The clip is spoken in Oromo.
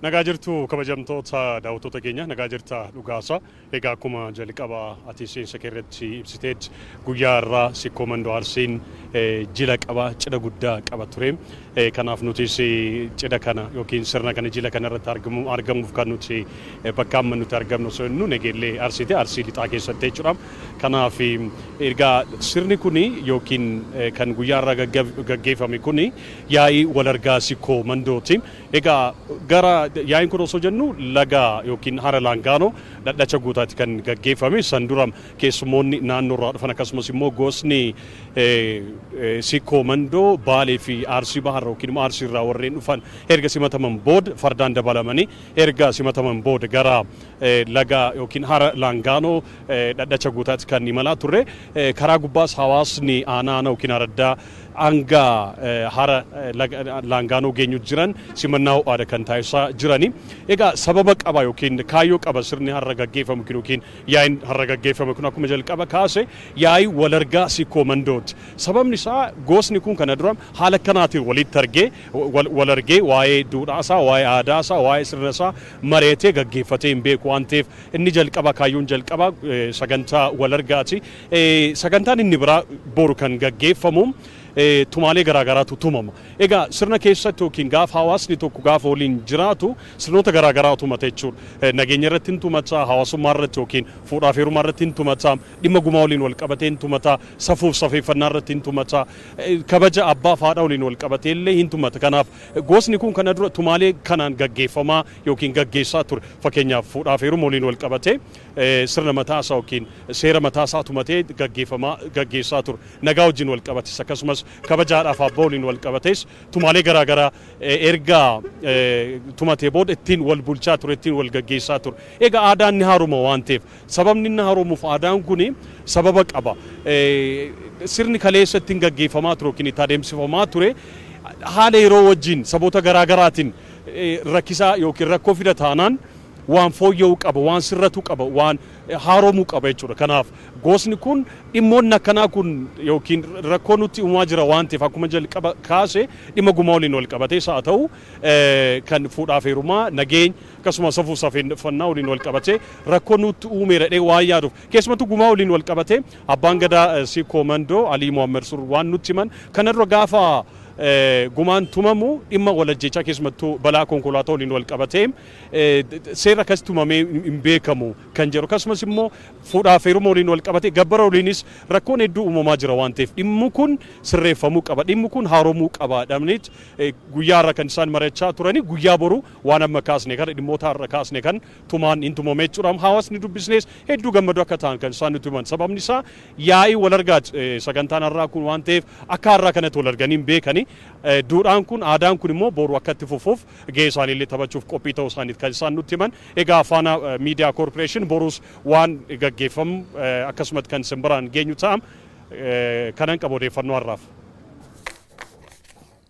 Nagaa jirtu kabajamtoota daawwattoota keenya nagaa jirta dhugaasa egaa akkuma jalqaba ati seensa keerratti ibsiteet guyyaa irraa sikkoo mandoo Arsiin jila qaba cidha guddaa qaba ture kanaaf nutis cidha kana yookiin sirna kana jila kana irratti argamuuf kan nuti bakka amma nuti argamnu nu Nageellee Arsiiti Arsii lixaa keessatti jechuudha kanaaf egaa sirni kuni yookiin kan guyyaa irraa gaggeeffame kuni yaa'ii wal argaa sikkoo mandooti egaa gara yaa'iin kun osoo jennu laga yookiin hara Laangaanoo dhadhacha guutaatti kan gaggeeffame san dura keessummoonni naannoo irraa dhufan akkasumas immoo gosni sikkoo mandoo Baalee fi Arsii Bahar yookiin immoo Arsii irraa warreen dhufan erga simataman booda fardaan dabalamanii erga simataman booda gara laga yookiin hara Laangaanoo dhadhacha guutaatti kan imalaa turre karaa gubbaas hawaasni aanaa yookiin araddaa anga hara Laangaanoo geenyu jiran simannaa ho'aadha kan taasisaa jirani egaa sababa qaba yookiin kaayyoo qaba sirni har'a gaggeeffamu yookiin yaa'iin har'a gaggeeffamu kun akkuma jalqaba kaase yaa'ii wal argaa sikkoo mandooti sababni isaa gosni kun kana dura haala kanaatiin walitti argee wal argee waa'ee duudhaasaa waa'ee aadaasaa waa'ee sirnasaa mareetee gaggeeffatee hin beeku waan ta'eef inni jalqaba kaayyoon jalqaba sagantaa wal argaati sagantaan inni biraa boru kan gaggeeffamu tumaalee garaagaraatu tumama egaa sirna keessatti yookiin gaafa hawaasni tokko gaafa waliin jiraatu sirnoota garaagaraa tumata jechuudha nageenya irratti hin tumata hawaasummaa irratti yookiin fuudhaaf heerumaa irratti hin tumata dhimma gumaa waliin wal qabatee hin tumata safuuf safeeffannaa irratti hin tumata kabaja abbaa fi haadha waliin wal qabatee illee hin tumata kanaaf gosni kun kana dura tumaalee kanaan gaggeeffamaa yookiin gaggeessaa ture fakkeenyaaf fuudhaaf heeruma waliin wal qabatee sirna mataasaa yookiin seera mataasaa tumatee gaggeessaa ture nagaa wajjin wal qabates akkasumas kabajaadhaaf abbaa waliin wal qabates tumaalee garaagaraa erga tumatee booda ittiin wal bulchaa ture ittiin wal gaggeessaa ture egaa aadaan ni haaroma waan ta'eef sababni inni haaromuuf aadaan kuni sababa qaba sirni kaleessa ittiin gaggeeffamaa ture yookiin itti adeemsifamaa ture haala yeroo wajjin saboota garaagaraatiin rakkisaa yookiin rakkoo fida taanaan waan fooyya'uu qaba waan sirratu qaba waan haaromuu qaba jechuudha kanaaf gosni kun dhimmoonni akkanaa kun yookiin rakkoo nutti uumaa jira waan ta'eef akkuma jalqaba kaase dhimma gumaa waliin wal qabatees haa ta'u kan fuudhaaf heerumaa nageenya akkasumas safuuf safeeffannaa waliin wal qabatee rakkoo nutti uumeera dhee waan yaaduuf keessumattuu gumaa waliin wal qabatee abbaan gadaa sikkoo mandoo Alii Muhammad Sur waan nutti himan kanarra gaafa gumaan tumamu dhimma walajjechaa keessumattuu balaa konkolaataa waliin wal qabatee seera akkasii tumamee hin beekamu kan jedhu akkasumas immoo fuudhaaf heeruma waliin wal qabatee gabbara waliinis rakkoon hedduu uumamaa jira waan ta'eef dhimmi kun sirreeffamuu qaba dhimmi kun haaromuu qaba dhabneet guyyaa irra kan isaan marachaa turani guyyaa boru waan amma kaasne kan dhimmoota irra kaasne kan tumaan hin tumame jechuudha hawaasni dubbisnees hedduu gammadu akka ta'an kan isaan nutti himan sababni isaa yaa'ii wal argaat sagantaan irraa kun waan ta'eef akka irraa kanatti wal arganii hin beekani duudhaan kun aadaan kun immoo boru akka itti fufuuf gahee isaaniillee taphachuuf qophii ta'uu isaaniit kan isaan nutti himan egaa Faana Miidiyaa Koorporeeshin borus waan gaggeeffamu akkasumas kan simbiraan geenyu ta'am kanan qabu odeeffannoo har'aaf.